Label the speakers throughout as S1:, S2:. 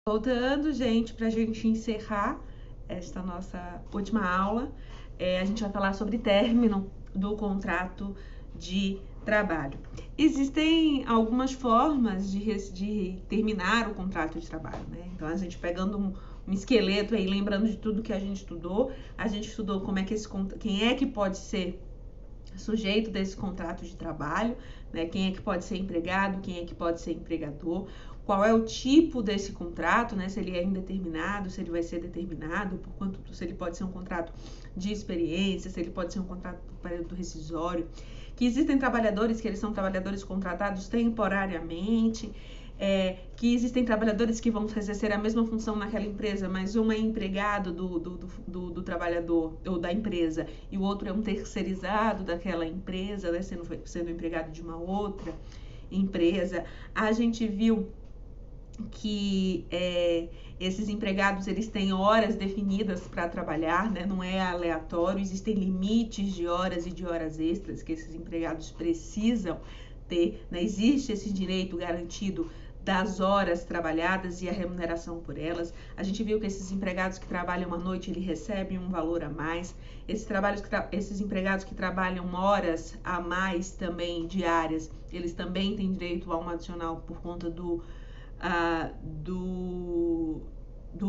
S1: Voltando, gente, para a gente encerrar esta nossa última aula, a gente vai falar sobre término do contrato de trabalho. Existem algumas formas de terminar o contrato de trabalho, né? Então, a gente pegando um esqueleto aí, lembrando de tudo que a gente estudou como é que quem é que pode ser sujeito desse contrato de trabalho, né? Quem é que pode ser empregado, quem é que pode ser empregador, qual é o tipo desse contrato, né? Se ele é indeterminado, se ele vai ser determinado, se ele pode ser um contrato de experiência, se ele pode ser um contrato por período rescisório, que existem trabalhadores que eles são trabalhadores contratados temporariamente, que existem trabalhadores que vão exercer a mesma função naquela empresa, mas um é empregado do trabalhador ou da empresa e o outro é um terceirizado daquela empresa, né, sendo empregado de uma outra empresa. A gente viu que esses empregados eles têm horas definidas para trabalhar, né? Não é aleatório, existem limites de horas e de horas extras que esses empregados precisam ter, né? Existe esse direito garantido das horas trabalhadas e a remuneração por elas. A gente viu que esses empregados que trabalham à noite, eles recebem um valor a mais. Esses empregados que trabalham horas a mais também diárias, eles também têm direito a um adicional por conta do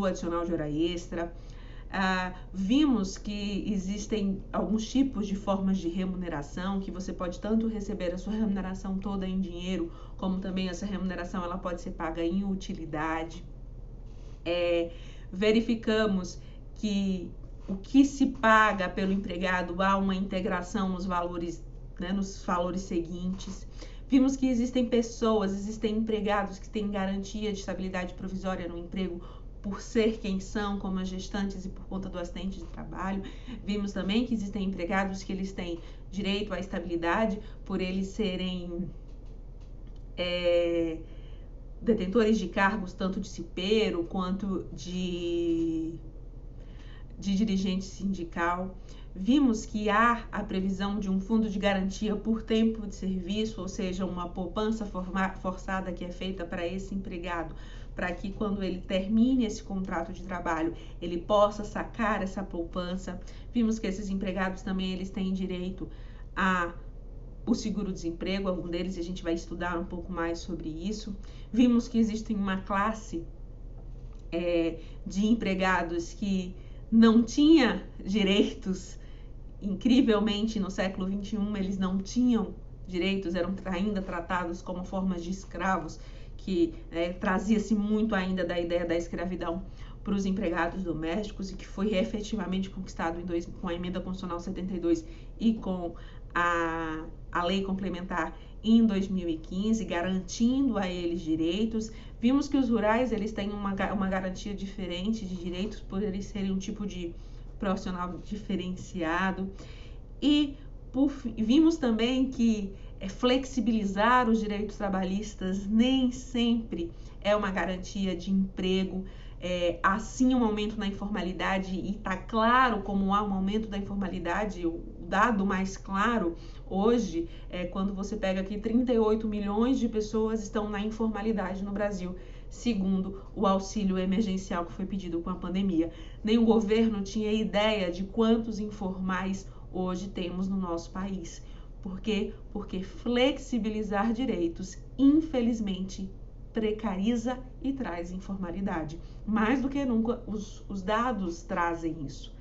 S1: adicional de hora extra. Vimos que existem alguns tipos de formas de remuneração, que você pode tanto receber a sua remuneração toda em dinheiro, como também essa remuneração ela pode ser paga em utilidade. Verificamos que o que se paga pelo empregado há uma integração nos valores, né, nos valores seguintes. Vimos que existem empregados que têm garantia de estabilidade provisória no emprego por ser quem são, como as gestantes e por conta do acidente de trabalho. Vimos também que existem empregados que eles têm direito à estabilidade por eles serem detentores de cargos tanto de cipeiro quanto de dirigente sindical. Vimos que há a previsão de um fundo de garantia por tempo de serviço, ou seja, uma poupança forçada que é feita para esse empregado, para que quando ele termine esse contrato de trabalho, ele possa sacar essa poupança. Vimos que esses empregados também eles têm direito o seguro-desemprego, algum deles a gente vai estudar um pouco mais sobre isso. Vimos que existe uma classe de empregados que não tinha direitos. Incrivelmente, no século XXI, eles não tinham direitos, eram ainda tratados como formas de escravos, que trazia-se muito ainda da ideia da escravidão para os empregados domésticos e que foi efetivamente conquistado com a Emenda Constitucional 72 e com a Lei Complementar em 2015, garantindo a eles direitos. Vimos que os rurais eles têm uma garantia diferente de direitos por eles serem um tipo de profissional diferenciado. E vimos também que flexibilizar os direitos trabalhistas nem sempre é uma garantia de emprego. Assim, um aumento na informalidade, e está claro como há um aumento da informalidade. O dado mais claro hoje é quando você pega aqui 38 milhões de pessoas estão na informalidade no Brasil, segundo o auxílio emergencial que foi pedido com a pandemia. Nem o governo tinha ideia de quantos informais hoje temos no nosso país. Por quê? Porque flexibilizar direitos, infelizmente, precariza e traz informalidade. Mais do que nunca, os dados trazem isso,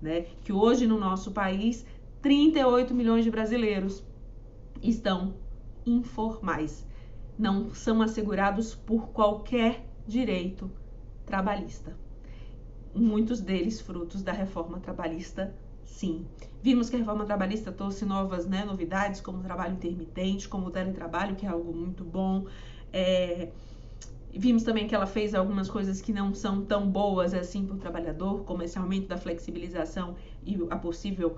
S1: né? Que hoje no nosso país, 38 milhões de brasileiros estão informais, não são assegurados por qualquer direito trabalhista. Muitos deles frutos da reforma trabalhista, sim. Vimos que a reforma trabalhista trouxe novas novidades, como o trabalho intermitente, como o teletrabalho, que é algo muito bom. Vimos também que ela fez algumas coisas que não são tão boas assim para o trabalhador, como esse aumento da flexibilização e a possível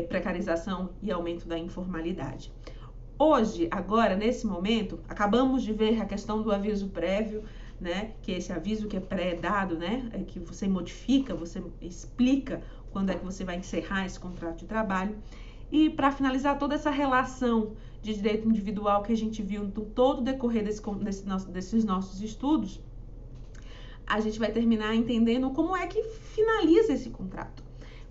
S1: precarização e aumento da informalidade. Hoje, agora, nesse momento, acabamos de ver a questão do aviso prévio, né? Que é esse aviso que é pré-dado, né? Que você modifica, você explica quando é que você vai encerrar esse contrato de trabalho. E para finalizar toda essa relação de direito individual que a gente viu em todo o decorrer desses nossos estudos, a gente vai terminar entendendo como é que finaliza esse contrato.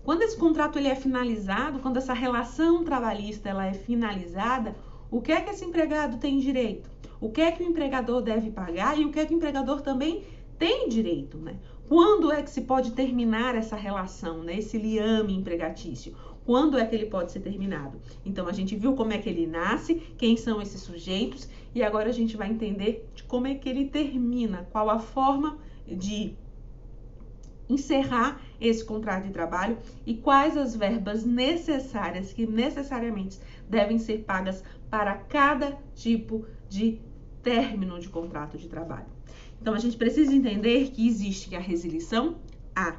S1: Quando esse contrato ele é finalizado, quando essa relação trabalhista ela é finalizada, o que é que esse empregado tem direito? O que é que o empregador deve pagar e o que é que o empregador também tem direito, né? Quando é que se pode terminar essa relação, né? Esse liame empregatício? Quando é que ele pode ser terminado? Então, a gente viu como é que ele nasce, quem são esses sujeitos, e agora a gente vai entender de como é que ele termina, qual a forma de encerrar esse contrato de trabalho e quais as verbas necessárias que necessariamente devem ser pagas para cada tipo de término de contrato de trabalho. Então, a gente precisa entender que existe a resilição, a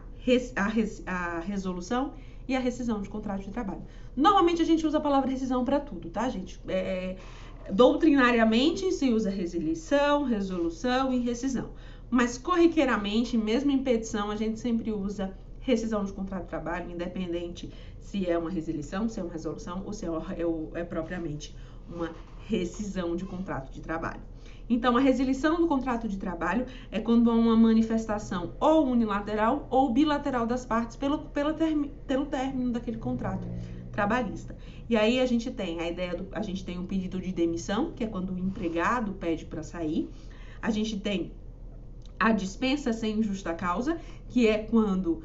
S1: resolução e a rescisão de contrato de trabalho. Normalmente, a gente usa a palavra rescisão para tudo, tá, gente? Doutrinariamente, se usa resilição, resolução e rescisão. Mas, corriqueiramente, mesmo em petição, a gente sempre usa rescisão de contrato de trabalho, independente se é uma resilição, se é uma resolução ou se é propriamente uma rescisão de contrato de trabalho. Então, a resilição do contrato de trabalho é quando há uma manifestação ou unilateral ou bilateral das partes pelo término daquele contrato trabalhista. E aí a gente tem a gente tem um pedido de demissão, que é quando o empregado pede para sair. A gente tem a dispensa sem justa causa, que é quando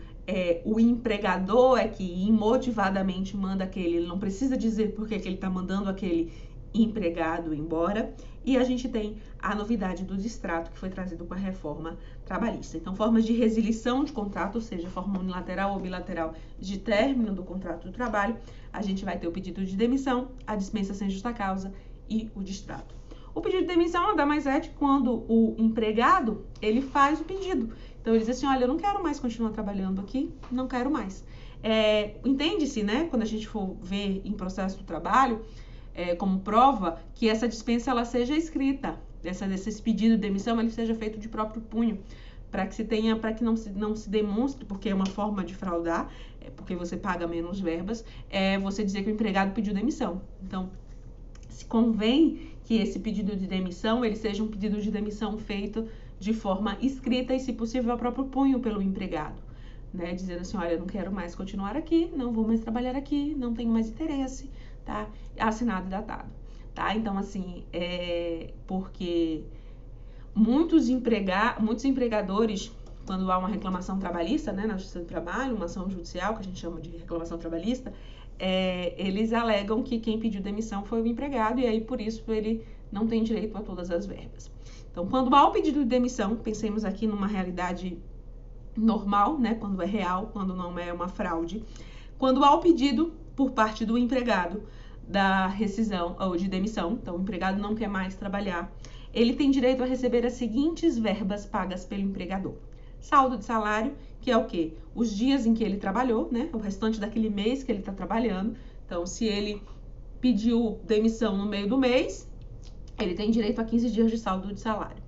S1: o empregador é que imotivadamente manda ele não precisa dizer por que ele está mandando aquele empregado embora. E a gente tem a novidade do distrato, que foi trazido com a reforma trabalhista. Então, formas de resilição de contrato, ou seja, forma unilateral ou bilateral de término do contrato de trabalho, a gente vai ter o pedido de demissão, a dispensa sem justa causa e o distrato. O pedido de demissão nada mais é de quando o empregado, ele faz o pedido. Então, ele diz assim, olha, eu não quero mais continuar trabalhando aqui, não quero mais. Entende-se, né, quando a gente for ver em processo do trabalho, como prova, que essa dispensa ela seja escrita, esse pedido de demissão ele seja feito de próprio punho, para que não se demonstre, porque é uma forma de fraudar, porque você paga menos verbas, você dizer que o empregado pediu demissão. Então, se convém que esse pedido de demissão ele seja um pedido de demissão feito de forma escrita e, se possível, a próprio punho pelo empregado, né? Dizendo assim, olha, eu não quero mais continuar aqui, não vou mais trabalhar aqui, não tenho mais interesse, tá? Assinado e datado, tá? Então, assim, porque muitos empregadores, quando há uma reclamação trabalhista, né, na Justiça do Trabalho, uma ação judicial, que a gente chama de reclamação trabalhista, eles alegam que quem pediu demissão foi o empregado e aí, por isso, ele não tem direito a todas as verbas. Então, quando há o pedido de demissão, pensemos aqui numa realidade normal, né, quando é real, quando não é uma fraude, quando há o pedido por parte do empregado da rescisão ou de demissão, então o empregado não quer mais trabalhar, ele tem direito a receber as seguintes verbas pagas pelo empregador. Saldo de salário, que é o quê? Os dias em que ele trabalhou, né? O restante daquele mês que ele está trabalhando. Então, se ele pediu demissão no meio do mês, ele tem direito a 15 dias de saldo de salário.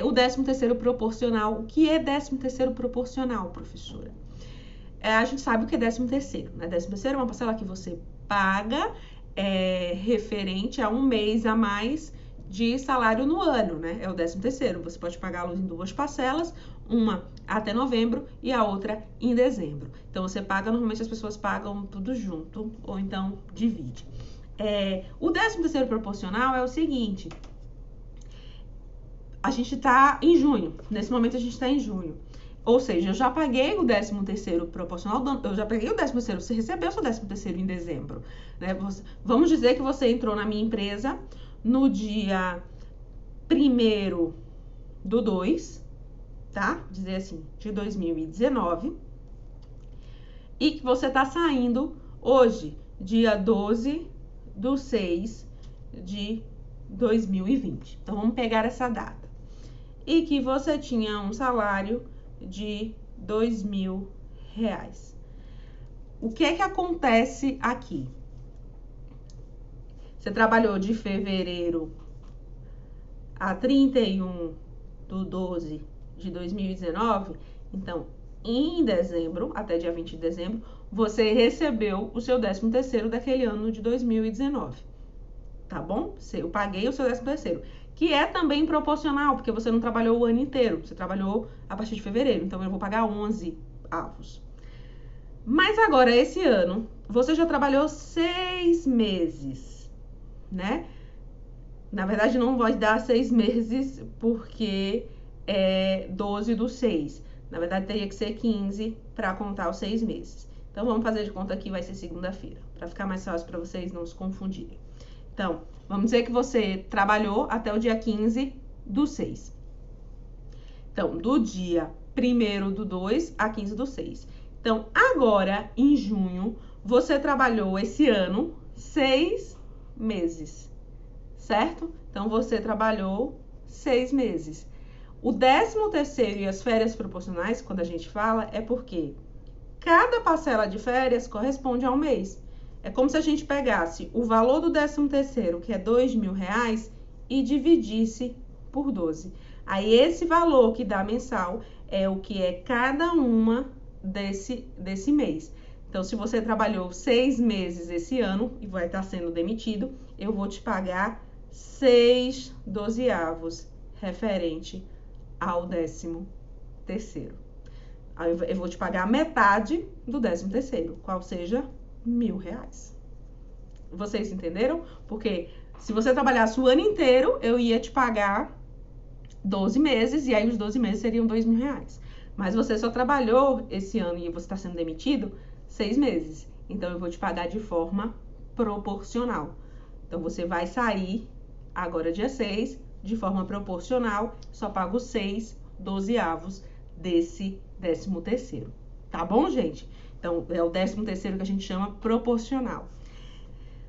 S1: O 13º proporcional. O que é 13º proporcional, professora? A gente sabe o que é 13º, né? 13º é uma parcela que você paga referente a um mês a mais de salário no ano, né? É o 13º. Você pode pagá-lo em duas parcelas, uma até novembro e a outra em dezembro. Então, você paga, normalmente as pessoas pagam tudo junto, ou então divide. O 13º proporcional é o seguinte, a gente tá em junho, nesse momento a gente tá em junho. Ou seja, eu já paguei o 13º proporcional, eu já peguei o 13º, você recebeu o seu 13º em dezembro, né? Vamos dizer que você entrou na minha empresa no dia 1º/2, tá? Dizer assim, de 2019, e que você tá saindo hoje, dia 12/6/2020. Então, vamos pegar essa data. E que você tinha um salário de R$2.000. O que é que acontece aqui? Você trabalhou de fevereiro a 31/12/2019, então, em dezembro, até dia 20 de dezembro, você recebeu o seu 13º daquele ano de 2019. Tá bom? Eu paguei o seu 13º, que é também proporcional, porque você não trabalhou o ano inteiro, você trabalhou a partir de fevereiro, então eu vou pagar 11 avos. Mas agora, esse ano, você já trabalhou 6 meses, né? Na verdade, não vai dar 6 meses, porque é 12 do 6. Na verdade, teria que ser 15 para contar os 6 meses. Então, vamos fazer de conta que vai ser segunda-feira, para ficar mais fácil para vocês não se confundirem. Então, vamos dizer que você trabalhou até o dia 15 do 6. Então, do dia 1º do 2 a 15 do 6. Então, agora, em junho, você trabalhou esse ano 6 meses, certo? Então, você trabalhou 6 meses. O 13º e as férias proporcionais, quando a gente fala, é porque cada parcela de férias corresponde a um mês. É como se a gente pegasse o valor do 13º, que é R$2.000, e dividisse por 12. Aí, esse valor que dá mensal é o que é cada uma desse mês. Então, se você trabalhou 6 meses esse ano e vai estar sendo demitido, eu vou te pagar 6 dozeavos referente ao 13º. Aí eu vou te pagar metade do 13º, qual seja R$1.000. Vocês entenderam? Porque se você trabalhasse o ano inteiro, eu ia te pagar 12 meses, e aí os 12 meses seriam R$2.000. Mas você só trabalhou esse ano e você está sendo demitido 6 meses. Então, eu vou te pagar de forma proporcional. Então, você vai sair agora dia 6, de forma proporcional, só pago 6 dozeavos desse 13º. Tá bom, gente? Então, é o 13º que a gente chama proporcional.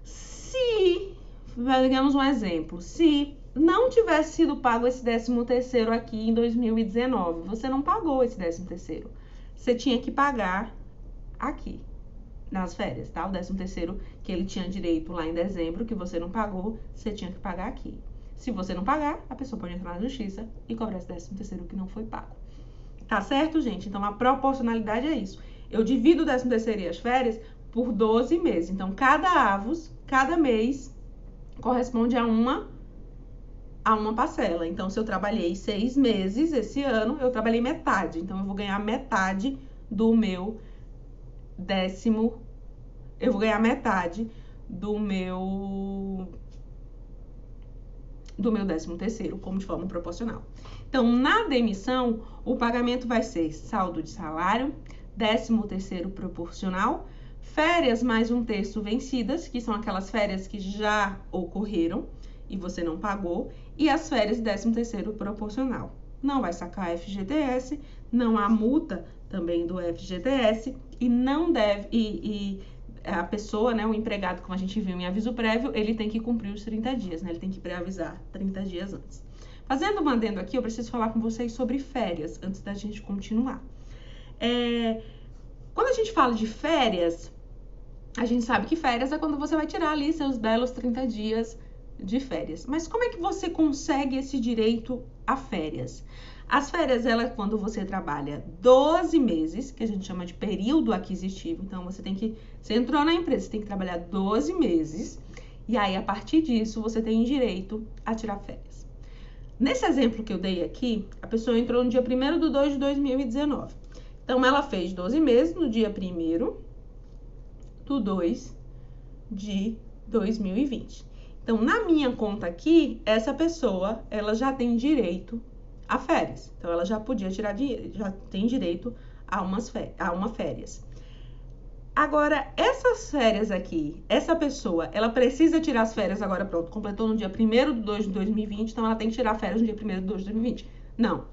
S1: Se, digamos um exemplo, se não tivesse sido pago esse 13º aqui em 2019, você não pagou esse 13º, você tinha que pagar aqui, nas férias, tá? O 13º que ele tinha direito lá em dezembro, que você não pagou, você tinha que pagar aqui. Se você não pagar, a pessoa pode entrar na justiça e cobrar esse 13º que não foi pago. Tá certo, gente? Então, a proporcionalidade é isso. Eu divido o 13º e as férias por 12 meses. Então, cada mês corresponde a uma parcela. Então, se eu trabalhei 6 meses esse ano, eu trabalhei metade. Então, eu vou ganhar metade do meu eu vou ganhar metade do meu 13º, como de forma proporcional. Então, na demissão, o pagamento vai ser saldo de salário, 13º proporcional, férias mais 1/3 vencidas, que são aquelas férias que já ocorreram e você não pagou, e as férias 13º proporcional. Não vai sacar FGTS, não há multa também do FGTS e não deve, a pessoa, né, o empregado, como a gente viu em aviso prévio, ele tem que cumprir os 30 dias, né, ele tem que pré-avisar 30 dias antes. Fazendo um adendo aqui, eu preciso falar com vocês sobre férias, antes da gente continuar. Quando a gente fala de férias, a gente sabe que férias é quando você vai tirar ali seus belos 30 dias de férias. Mas como é que você consegue esse direito a férias? As férias, ela é quando você trabalha 12 meses, que a gente chama de período aquisitivo. Então, você entrou na empresa, você tem que trabalhar 12 meses. E aí, a partir disso, você tem direito a tirar férias. Nesse exemplo que eu dei aqui, a pessoa entrou no dia 1º de 2 de 2019. Então, ela fez 12 meses no dia 1º de 2 de 2020. Então, na minha conta aqui, essa pessoa, ela já tem direito a férias. Então, ela já podia tirar dinheiro, já tem direito a uma férias. Agora, essas férias aqui, essa pessoa, ela precisa tirar as férias agora, pronto, completou no dia 1º de 2 de 2020, então ela tem que tirar férias no dia 1º de 2 de 2020. Não.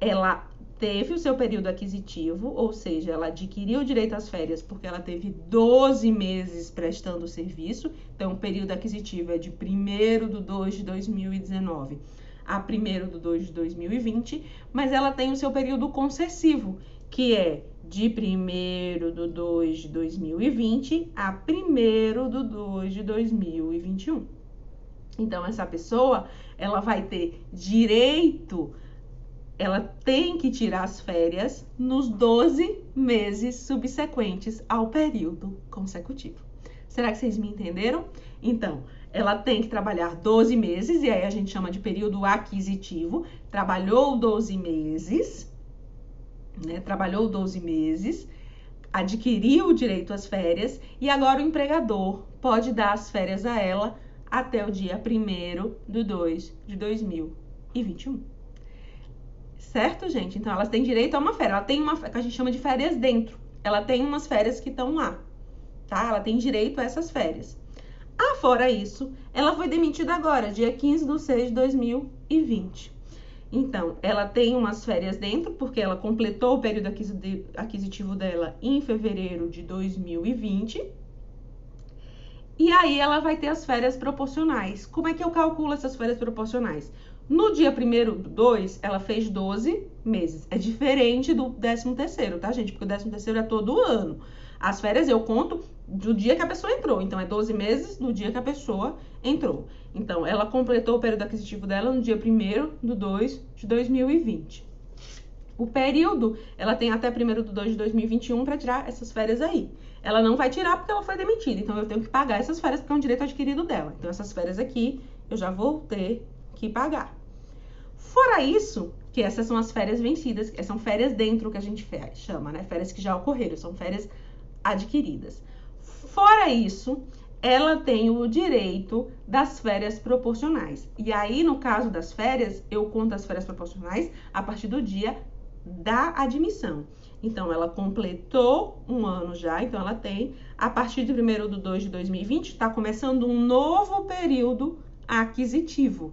S1: Ela teve o seu período aquisitivo, ou seja, ela adquiriu o direito às férias porque ela teve 12 meses prestando serviço. Então, o período aquisitivo é de 1º de 2 de 2019 a 1º de 2 de 2020, mas ela tem o seu período concessivo, que é de 1º de 2 de 2020 a 1º de 2 de 2021. Então, essa pessoa, ela vai ter direito, ela tem que tirar as férias nos 12 meses subsequentes ao período consecutivo. Será que vocês me entenderam? Então, ela tem que trabalhar 12 meses, e aí a gente chama de período aquisitivo. Trabalhou 12 meses, né? Trabalhou 12 meses, adquiriu o direito às férias, e agora o empregador pode dar as férias a ela até o dia 1º de 2 de 2021. Certo, gente? Então, elas têm direito a uma férias. Ela tem uma que a gente chama de férias dentro. Ela tem umas férias que estão lá, tá? Ela tem direito a essas férias. Fora isso, ela foi demitida agora, dia 15/6/2020. Então, ela tem umas férias dentro, porque ela completou o período aquisitivo dela em fevereiro de 2020. E aí, ela vai ter as férias proporcionais. Como é que eu calculo essas férias proporcionais? No dia 1º/2, ela fez 12 meses. É diferente do 13º, tá, gente? Porque o 13º é todo ano. As férias eu conto do dia que a pessoa entrou. Então, é 12 meses do dia que a pessoa entrou. Então, ela completou o período aquisitivo dela no dia 1º/2/2020. O período, ela tem até 1º/2/2021 para tirar essas férias aí. Ela não vai tirar porque ela foi demitida. Então, eu tenho que pagar essas férias porque é um direito adquirido dela. Então, essas férias aqui, eu já vou ter que pagar. Fora isso, que essas são as férias vencidas, são férias dentro que a gente chama, né? Férias que já ocorreram, são férias adquiridas. Fora isso, ela tem o direito das férias proporcionais. E aí, no caso das férias, eu conto as férias proporcionais a partir do dia da admissão. Então, ela completou um ano já, então ela tem, a partir de 1º/2/2020, está começando um novo período aquisitivo,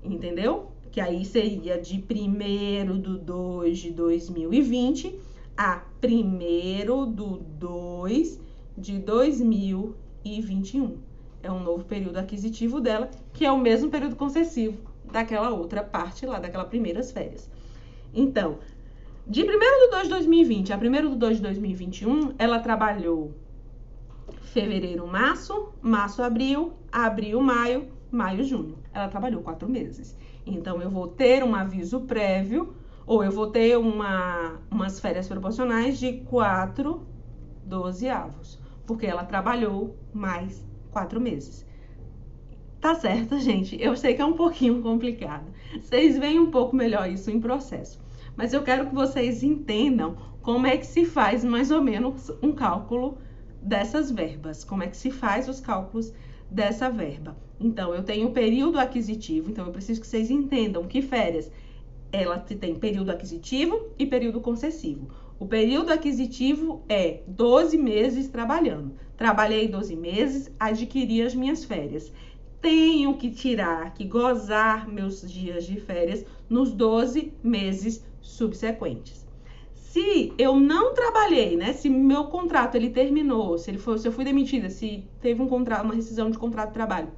S1: entendeu? Que aí seria de 1º/2/2020 a 1º/2/2021. É um novo período aquisitivo dela, que é o mesmo período concessivo daquela outra parte lá, daquelas primeiras férias. Então, de 1º/2/2020 a 1º/2/2021, ela trabalhou fevereiro, março, abril, maio, junho. Ela trabalhou 4 meses. Então, eu vou ter um aviso prévio, ou eu vou ter umas férias proporcionais de 4/12, porque ela trabalhou mais 4 meses. Tá certo, gente? Eu sei que é um pouquinho complicado. Vocês veem um pouco melhor isso em processo. Mas eu quero que vocês entendam como é que se faz mais ou menos um cálculo dessas verbas. Como é que se faz os cálculos dessa verba. Então, eu tenho período aquisitivo, então eu preciso que vocês entendam que férias, ela tem período aquisitivo e período concessivo. O período aquisitivo é 12 meses trabalhando. Trabalhei 12 meses, adquiri as minhas férias. Tenho que tirar, que gozar meus dias de férias nos 12 meses subsequentes. Se eu não trabalhei, né? Se meu contrato ele terminou, se eu fui demitida, se teve uma rescisão de contrato de trabalho,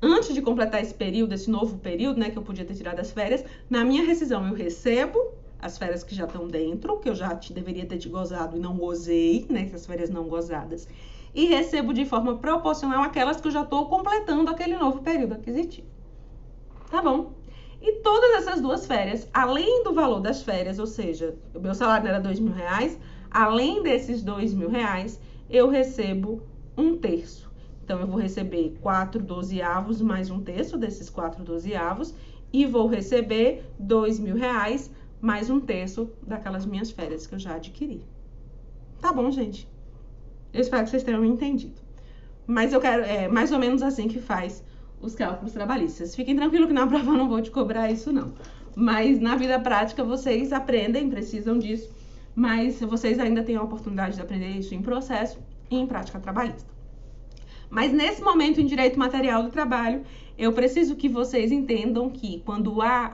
S1: antes de completar esse período, esse novo período, né, que eu podia ter tirado as férias, na minha rescisão eu recebo as férias que já estão dentro, que eu já deveria ter te gozado e não gozei, né? Essas férias não gozadas. E recebo de forma proporcional aquelas que eu já estou completando aquele novo período aquisitivo. Tá bom? E todas essas duas férias, além do valor das férias, ou seja, o meu salário era R$2.000, além desses R$2.000, eu recebo 1/3. Então, eu vou receber 4/12 mais 1/3 desses 4/12 e vou receber R$2.000 mais 1/3 daquelas minhas férias que eu já adquiri. Tá bom, gente? Eu espero que vocês tenham entendido. Mas eu quero, mais ou menos assim que faz os cálculos trabalhistas. Fiquem tranquilos que na prova eu não vou te cobrar isso, não. Mas na vida prática vocês aprendem, precisam disso, mas vocês ainda têm a oportunidade de aprender isso em processo e em prática trabalhista. Mas nesse momento, em direito material do trabalho, eu preciso que vocês entendam que quando há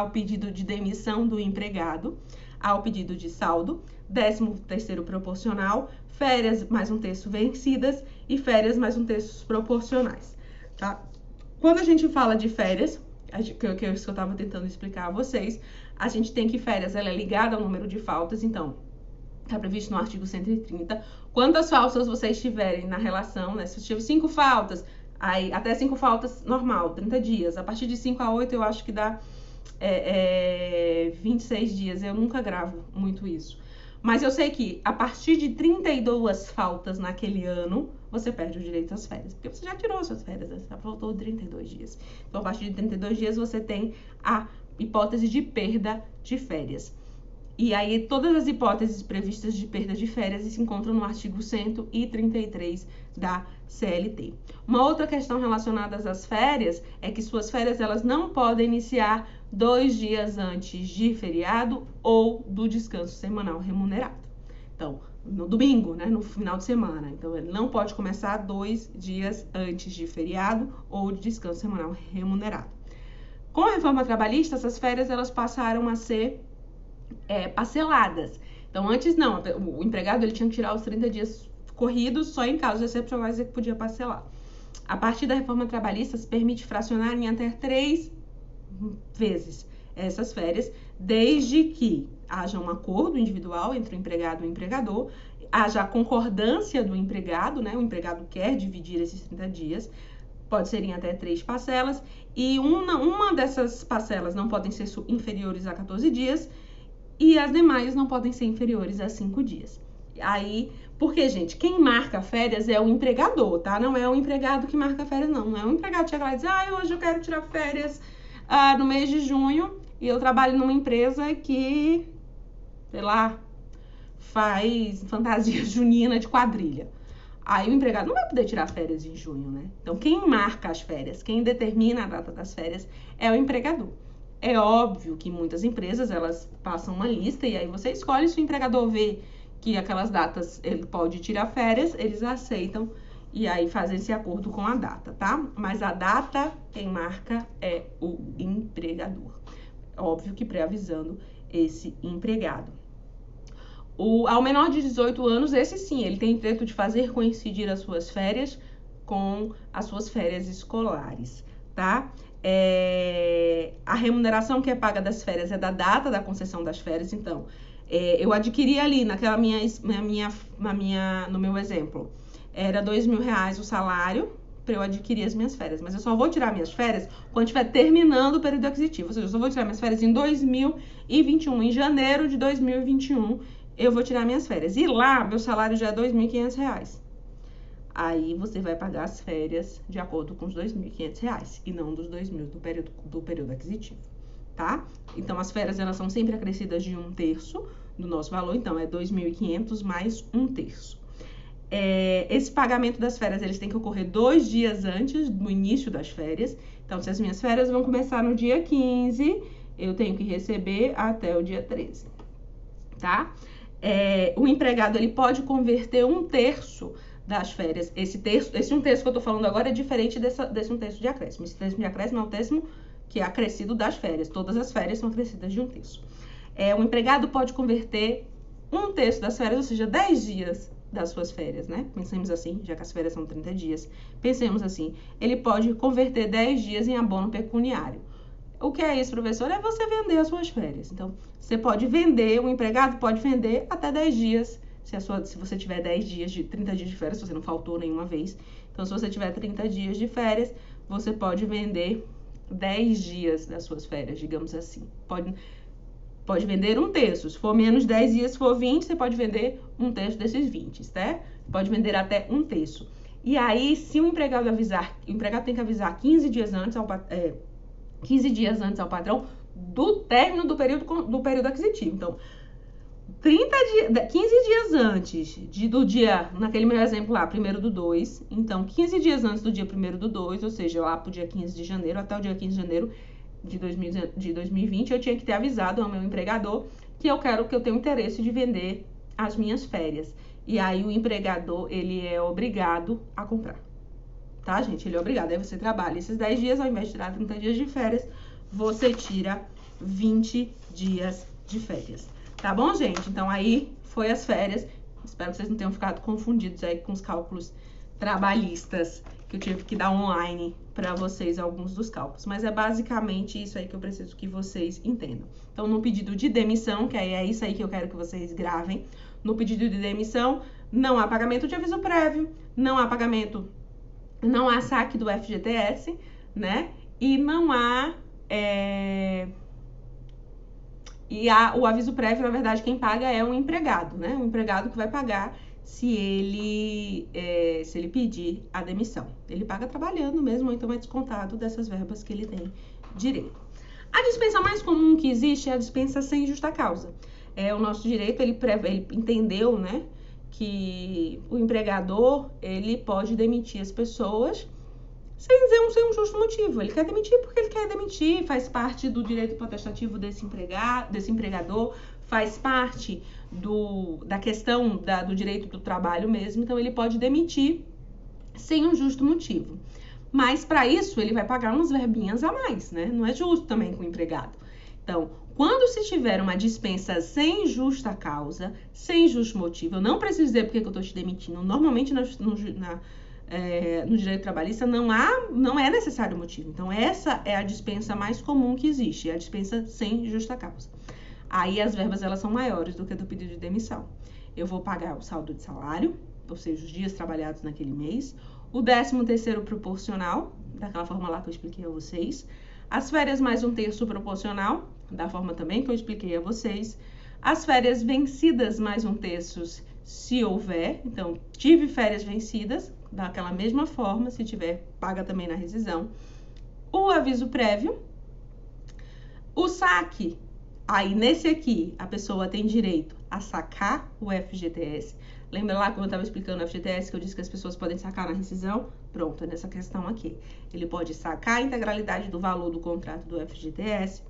S1: o pedido de demissão do empregado, há o pedido de saldo, 13º proporcional, férias mais 1/3 vencidas e férias mais 1/3 proporcionais. Tá? Quando a gente fala de férias, que eu estava tentando explicar a vocês, a gente tem que férias, ela é ligada ao número de faltas, então, está previsto no artigo 130. Quantas faltas vocês tiverem na relação, né? Se você tiver 5 faltas, aí até 5 faltas, normal, 30 dias. A partir de 5 a 8, eu acho que dá 26 dias. Eu nunca gravo muito isso. Mas eu sei que a partir de 32 faltas naquele ano, você perde o direito às férias, porque você já tirou suas férias, né? Já faltou 32 dias. Então, a partir de 32 dias, você tem a hipótese de perda de férias. E aí, todas as hipóteses previstas de perda de férias se encontram no artigo 133 da CLT. Uma outra questão relacionada às férias é que suas férias elas não podem iniciar 2 dias antes de feriado ou do descanso semanal remunerado. Então, no domingo, né, no final de semana. Então, ele não pode começar 2 dias antes de feriado ou de descanso semanal remunerado. Com a reforma trabalhista, essas férias elas passaram a ser parceladas. Então, antes não, o empregado ele tinha que tirar os 30 dias corridos, só em casos excepcionais é que podia parcelar. A partir da reforma trabalhista, se permite fracionar em até 3 vezes essas férias, desde que haja um acordo individual entre o empregado e o empregador, haja a concordância do empregado, né? O empregado quer dividir esses 30 dias, pode ser em até 3 parcelas, e uma dessas parcelas não podem ser inferiores a 14 dias, e as demais não podem ser inferiores a 5 dias. Aí, porque, gente, quem marca férias é o empregador, tá? Não é o empregado que marca férias, não. Não é o empregado que chega lá e diz, hoje eu quero tirar férias no mês de junho e eu trabalho numa empresa que, sei lá, faz fantasia junina de quadrilha. Aí o empregado não vai poder tirar férias em junho, né? Então, quem marca as férias, quem determina a data das férias é o empregador. É óbvio que muitas empresas, elas passam uma lista e aí você escolhe, se o empregador vê que aquelas datas ele pode tirar férias, eles aceitam e aí fazem esse acordo com a data, tá? Mas a data, quem marca é o empregador. Óbvio que pré-avisando esse empregado. Ao menor de 18 anos, esse sim, ele tem direito de fazer coincidir as suas férias com as suas férias escolares, tá? A remuneração que é paga das férias é da data da concessão das férias, então, eu adquiri ali no meu exemplo, era R$2.000 o salário para eu adquirir as minhas férias, mas eu só vou tirar minhas férias quando estiver terminando o período aquisitivo, ou seja, eu só vou tirar minhas férias em 2021, em janeiro de 2021, eu vou tirar minhas férias, e lá meu salário já é R$2.500. Aí você vai pagar as férias de acordo com os R$2.500 e não dos 2.000 do período aquisitivo, tá? Então, as férias, elas são sempre acrescidas de 1/3 do nosso valor, então é 2.500 mais 1/3. Esse pagamento das férias, eles têm que ocorrer 2 dias antes do início das férias. Então, se as minhas férias vão começar no dia 15, eu tenho que receber até o dia 13, tá? O empregado, ele pode converter 1/3 das férias. Esse 1/3 que eu tô falando agora é diferente desse 1/3 de acréscimo. Esse 1/3 de acréscimo é o 1/3 que é acrescido das férias. Todas as férias são acrescidas de 1/3. O empregado pode converter 1/3 das férias, ou seja, 10 dias das suas férias, né? Pensemos assim, já que as férias são 30 dias. Pensemos assim, ele pode converter 10 dias em abono pecuniário. O que é isso, professor? É você vender as suas férias. Então, você pode vender, o empregado pode vender até 10 dias, se você tiver 30 dias de férias, se você não faltou nenhuma vez. Então, se você tiver 30 dias de férias, você pode vender 10 dias das suas férias, digamos assim. Pode vender 1/3. Se for menos 10 dias, se for 20, você pode vender 1/3 desses 20, tá? Pode vender até 1/3. E aí, se o empregado avisar, o empregado tem que avisar 15 dias antes ao patrão do término do período aquisitivo. Então, 15 dias antes do dia, naquele meu exemplo lá, 1º/2, então 15 dias antes do dia 1º/2, ou seja, lá pro dia 15 de janeiro, até o dia 15 de janeiro de 2020, eu tinha que ter avisado ao meu empregador que eu tenho interesse de vender as minhas férias. E aí o empregador, ele é obrigado a comprar. Tá, gente? Ele é obrigado. Aí você trabalha esses 10 dias, ao invés de tirar 30 dias de férias, você tira 20 dias de férias. Tá bom, gente? Então, aí foi as férias. Espero que vocês não tenham ficado confundidos aí com os cálculos trabalhistas, que eu tive que dar online para vocês alguns dos cálculos. Mas é basicamente isso aí que eu preciso que vocês entendam. Então, no pedido de demissão, que é isso aí que eu quero que vocês gravem, no pedido de demissão, não há pagamento de aviso prévio, não há saque do FGTS, né? E não há... o aviso prévio, na verdade, quem paga é o empregado, né? O empregado que vai pagar se ele pedir a demissão. Ele paga trabalhando mesmo, ou então é descontado dessas verbas que ele tem direito. A dispensa mais comum que existe é a dispensa sem justa causa. O nosso direito, ele entendeu, né, que o empregador, ele pode demitir as pessoas sem um justo motivo. Ele quer demitir porque ele quer demitir, faz parte do direito potestativo desse empregador, faz parte da questão do direito do trabalho mesmo, então ele pode demitir sem um justo motivo. Mas para isso ele vai pagar umas verbinhas a mais, né? Não é justo também com o empregado. Então, quando se tiver uma dispensa sem justa causa, sem justo motivo, eu não preciso dizer porque que eu estou te demitindo. Normalmente no direito trabalhista não é necessário motivo. Então, essa é a dispensa mais comum que existe, é a dispensa sem justa causa. Aí as verbas elas são maiores do que a do pedido de demissão. Eu vou pagar o saldo de salário, ou seja, os dias trabalhados naquele mês, o 13º proporcional, daquela forma lá que eu expliquei a vocês, as férias mais 1/3 proporcional, da forma também que eu expliquei a vocês, as férias vencidas mais 1/3 se houver, então tive férias vencidas, daquela mesma forma, se tiver, paga também na rescisão, o aviso prévio, o saque. Aí, nesse aqui, a pessoa tem direito a sacar o FGTS. Lembra lá quando eu estava explicando o FGTS que eu disse que as pessoas podem sacar na rescisão? Pronto, é nessa questão aqui. Ele pode sacar a integralidade do valor do contrato do FGTS,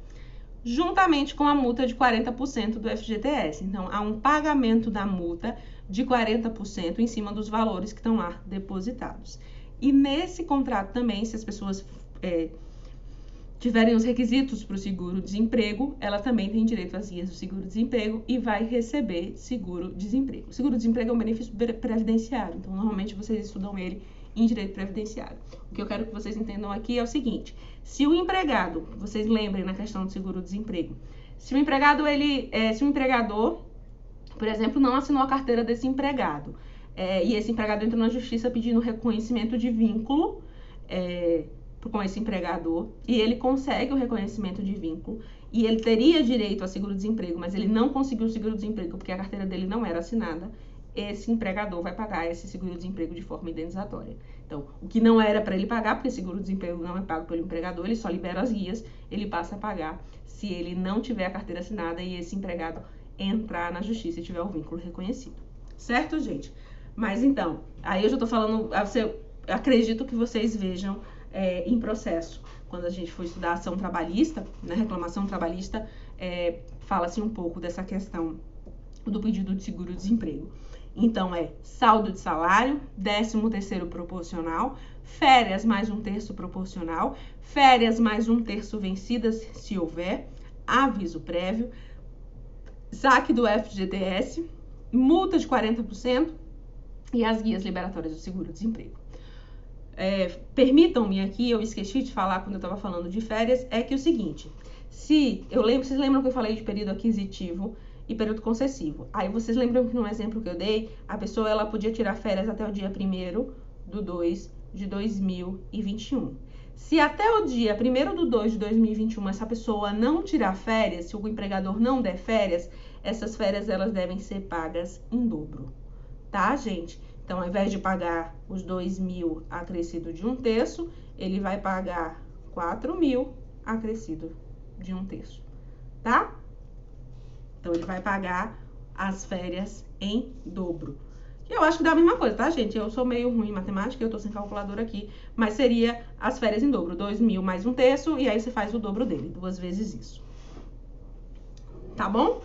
S1: juntamente com a multa de 40% do FGTS. Então, há um pagamento da multa de 40% em cima dos valores que estão lá depositados. E nesse contrato também, se as pessoas tiverem os requisitos para o seguro-desemprego, ela também tem direito às guias do seguro-desemprego e vai receber seguro-desemprego. O seguro-desemprego é um benefício previdenciário, então normalmente vocês estudam ele em direito previdenciário. O que eu quero que vocês entendam aqui é o seguinte: se o empregado, vocês lembrem na questão do seguro-desemprego, se o empregador, por exemplo, não assinou a carteira desse empregado, e esse empregado entrou na justiça pedindo reconhecimento de vínculo, com esse empregador, e ele consegue o reconhecimento de vínculo, e ele teria direito a seguro-desemprego, mas ele não conseguiu o seguro-desemprego porque a carteira dele não era assinada, esse empregador vai pagar esse seguro-desemprego de forma indenizatória. Então, o que não era para ele pagar, porque seguro-desemprego não é pago pelo empregador, ele só libera as guias, ele passa a pagar se ele não tiver a carteira assinada e esse empregado entrar na justiça e tiver o vínculo reconhecido. Certo, gente? Mas então, aí eu já tô falando, eu acredito que vocês vejam em processo. Quando a gente for estudar ação trabalhista, né, reclamação trabalhista, fala-se um pouco dessa questão do pedido de seguro-desemprego. Então, saldo de salário, 13º proporcional, férias mais 1/3 proporcional, férias mais 1/3 vencidas, se houver, aviso prévio, saque do FGTS, multa de 40% e as guias liberatórias do seguro-desemprego. Permitam-me aqui, eu esqueci de falar quando eu estava falando de férias, que é o seguinte: vocês lembram que eu falei de período aquisitivo e período concessivo? Aí vocês lembram que no exemplo que eu dei, a pessoa ela podia tirar férias até o dia 1º/2/2021. Se até o dia 1º/2/2021 essa pessoa não tirar férias, se o empregador não der férias, essas férias elas devem ser pagas em dobro, tá, gente? Então, ao invés de pagar os 2.000 acrescido de 1/3, ele vai pagar 4.000 acrescido de 1/3, tá? Então, ele vai pagar as férias em dobro. Eu acho que dá a mesma coisa, tá, gente? Eu sou meio ruim em matemática, eu tô sem calculadora aqui, mas seria as férias em dobro, 2.000 mais 1/3, e aí você faz o dobro dele, 2 vezes isso. Tá bom?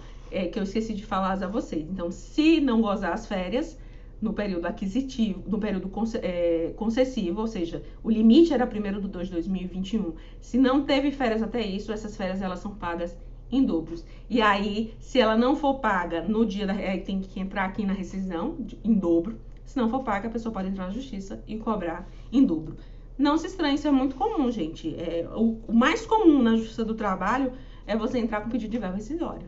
S1: Que eu esqueci de falar a vocês. Então, se não gozar as férias no período aquisitivo, no período concessivo, ou seja, o limite era 1º/2/2021. Se não teve férias até isso, essas férias elas são pagas em dobros. E aí, se ela não for paga no dia tem que entrar aqui na rescisão em dobro. Se não for paga, a pessoa pode entrar na justiça e cobrar em dobro. Não se estranhe, isso é muito comum, gente. O mais comum na Justiça do Trabalho é você entrar com pedido de verba rescisória.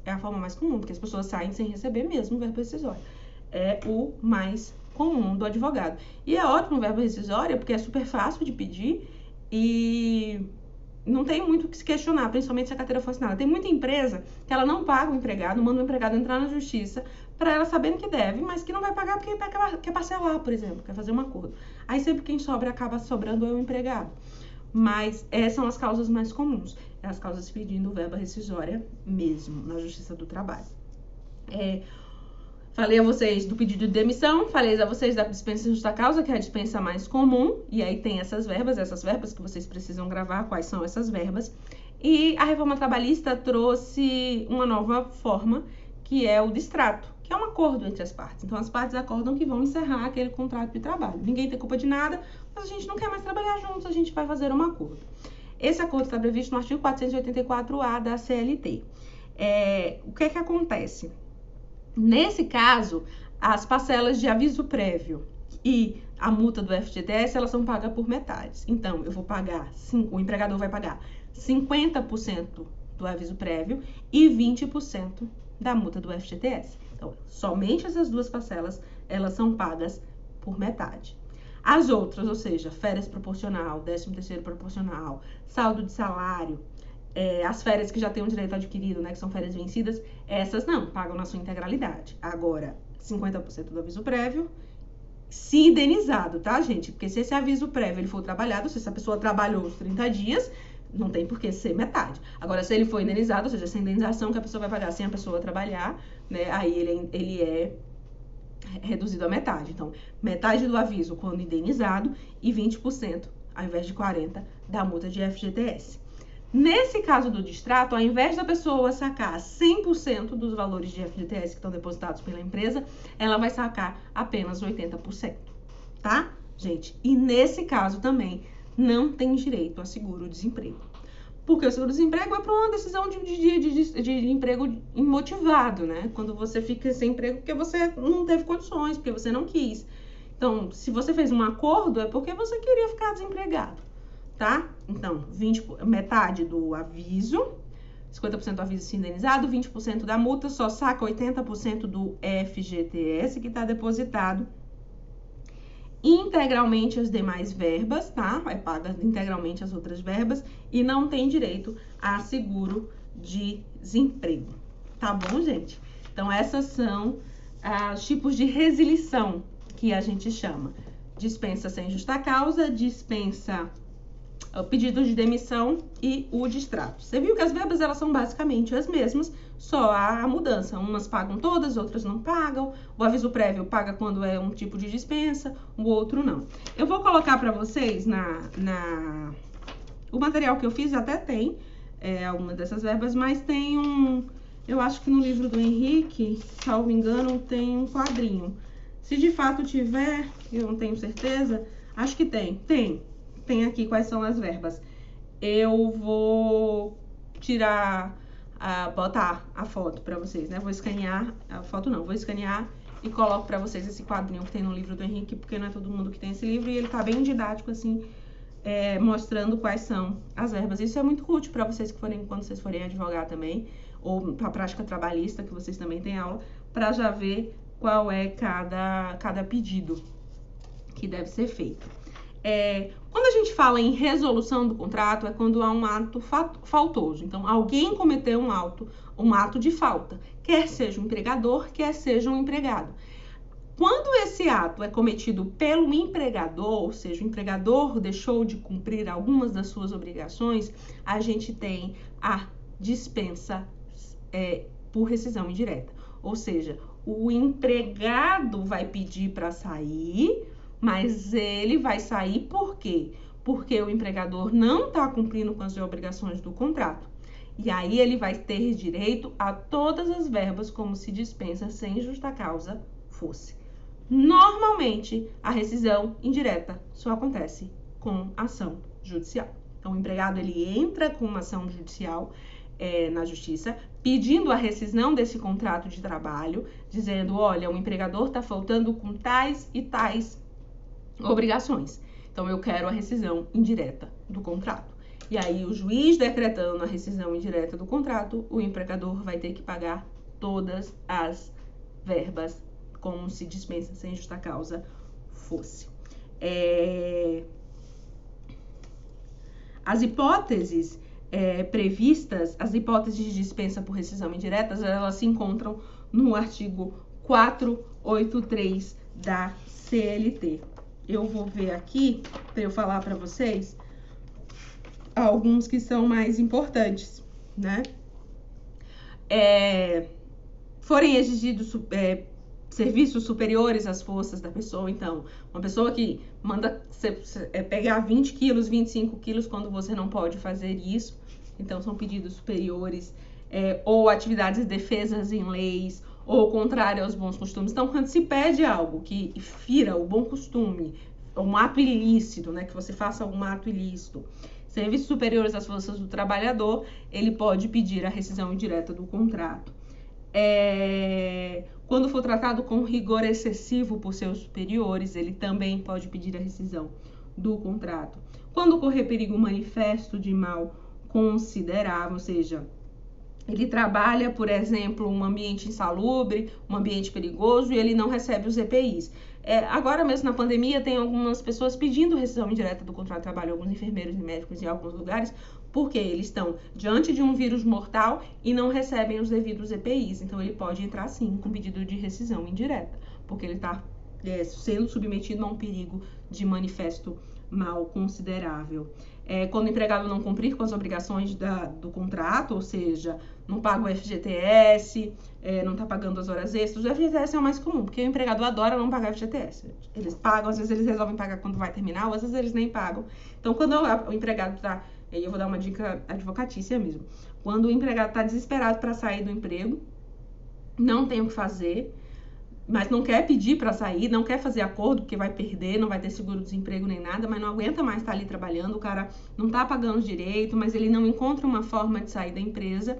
S1: É a forma mais comum, porque as pessoas saem sem receber mesmo verba rescisória. É o mais comum do advogado. E é ótimo verba rescisória, porque é super fácil de pedir e não tem muito o que se questionar, principalmente se a carteira for assinada. Tem muita empresa que ela não paga o empregado, manda o empregado entrar na justiça para ela sabendo que deve, mas que não vai pagar porque quer parcelar, por exemplo, quer fazer um acordo. Aí sempre quem sobra acaba sobrando é o empregado. Mas essas são as causas mais comuns, as causas pedindo verba rescisória mesmo na Justiça do Trabalho. Falei a vocês do pedido de demissão, falei a vocês da dispensa sem justa causa, que é a dispensa mais comum, e aí tem essas verbas que vocês precisam gravar, quais são essas verbas. E a reforma trabalhista trouxe uma nova forma, que é o distrato, que é um acordo entre as partes. Então, as partes acordam que vão encerrar aquele contrato de trabalho. Ninguém tem culpa de nada, mas a gente não quer mais trabalhar juntos, a gente vai fazer um acordo. Esse acordo está previsto no artigo 484A da CLT. O que é que acontece? Nesse caso, as parcelas de aviso prévio e a multa do FGTS, elas são pagas por metades. Então, o empregador vai pagar 50% do aviso prévio e 20% da multa do FGTS. Então, somente essas duas parcelas, elas são pagas por metade. As outras, ou seja, férias proporcional, 13º proporcional, saldo de salário, as férias que já têm um direito adquirido, né, que são férias vencidas, essas não, pagam na sua integralidade. Agora, 50% do aviso prévio, se indenizado, tá, gente? Porque se esse aviso prévio ele for trabalhado, se essa pessoa trabalhou os 30 dias, não tem por que ser metade. Agora, se ele for indenizado, ou seja, essa indenização que a pessoa vai pagar sem a pessoa trabalhar, né, aí ele é reduzido a metade. Então, metade do aviso quando indenizado e 20%, ao invés de 40%, da multa de FGTS. Nesse caso do distrato, ao invés da pessoa sacar 100% dos valores de FGTS que estão depositados pela empresa, ela vai sacar apenas 80%, tá, gente? E nesse caso também não tem direito a seguro-desemprego. Porque o seguro-desemprego é para uma decisão de emprego imotivado, né? Quando você fica sem emprego porque você não teve condições, porque você não quis. Então, se você fez um acordo, é porque você queria ficar desempregado, tá? Então, metade do aviso, 50% do aviso indenizado, 20% da multa, só saca 80% do FGTS que está depositado. Integralmente as demais verbas, tá? Vai pagar integralmente as outras verbas e não tem direito a seguro-desemprego. Tá bom, gente? Então, essas são os tipos de resilição que a gente chama. Dispensa sem justa causa, dispensa pedido de demissão e o distrato. Você viu que as verbas elas são basicamente as mesmas, só há a mudança. Umas pagam todas, outras não pagam. O aviso prévio paga quando é um tipo de dispensa, o outro não. Eu vou colocar para vocês o material que eu fiz até tem alguma dessas verbas, mas tem eu acho que no livro do Henrique, salvo engano, tem um quadrinho. Se de fato tiver, eu não tenho certeza, acho que tem aqui quais são as verbas. Eu vou botar a foto para vocês, né? Vou escanear, a foto não, vou escanear e coloco para vocês esse quadrinho que tem no livro do Henrique, porque não é todo mundo que tem esse livro e ele tá bem didático, assim, mostrando quais são as verbas. Isso é muito útil para vocês quando vocês forem advogar também, ou para a prática trabalhista, que vocês também têm aula, para já ver qual é cada pedido que deve ser feito. Quando a gente fala em resolução do contrato, é quando há um ato faltoso. Então, alguém cometeu um ato de falta, quer seja um empregador, quer seja um empregado. Quando esse ato é cometido pelo empregador, ou seja, o empregador deixou de cumprir algumas das suas obrigações, a gente tem a dispensa por rescisão indireta. Ou seja, o empregado vai pedir para sair, mas ele vai sair por quê? Porque o empregador não está cumprindo com as obrigações do contrato. E aí ele vai ter direito a todas as verbas como se dispensa sem justa causa fosse. Normalmente, a rescisão indireta só acontece com ação judicial. Então, o empregado ele entra com uma ação judicial na justiça, pedindo a rescisão desse contrato de trabalho, dizendo, olha, o empregador está faltando com tais e tais obrigações. Então, eu quero a rescisão indireta do contrato. E aí, o juiz decretando a rescisão indireta do contrato, o empregador vai ter que pagar todas as verbas como se dispensa sem justa causa fosse. As hipóteses previstas, as hipóteses de dispensa por rescisão indireta, elas se encontram no artigo 483 da CLT. Eu vou ver aqui, para eu falar para vocês, alguns que são mais importantes, né? Forem exigidos serviços superiores às forças da pessoa. Então, uma pessoa que manda pegar 20 quilos, 25 quilos, quando você não pode fazer isso, então são pedidos superiores, ou atividades defesas em leis, ou contrário aos bons costumes. Então, quando se pede algo que fira o bom costume, um ato ilícito, né, que você faça algum ato ilícito, serviços superiores às forças do trabalhador, ele pode pedir a rescisão indireta do contrato. Quando for tratado com rigor excessivo por seus superiores, ele também pode pedir a rescisão do contrato. Quando ocorrer perigo manifesto de mal considerável, ou seja, ele trabalha, por exemplo, um ambiente insalubre, um ambiente perigoso, e ele não recebe os EPIs. Agora mesmo na pandemia, tem algumas pessoas pedindo rescisão indireta do contrato de trabalho, alguns enfermeiros e médicos em alguns lugares, porque eles estão diante de um vírus mortal e não recebem os devidos EPIs. Então, ele pode entrar, sim, com pedido de rescisão indireta, porque ele está sendo submetido a um perigo de manifesto mal considerável. Quando o empregado não cumprir com as obrigações do contrato, ou seja, não paga o FGTS, não está pagando as horas extras. O FGTS é o mais comum, porque o empregado adora não pagar FGTS. Eles pagam, às vezes eles resolvem pagar quando vai terminar, ou às vezes eles nem pagam. Então, quando o empregado está... Aí eu vou dar uma dica advocatícia mesmo. Quando o empregado está desesperado para sair do emprego, não tem o que fazer, mas não quer pedir para sair, não quer fazer acordo, porque vai perder, não vai ter seguro-desemprego nem nada, mas não aguenta mais estar ali trabalhando, o cara não está pagando direito, mas ele não encontra uma forma de sair da empresa,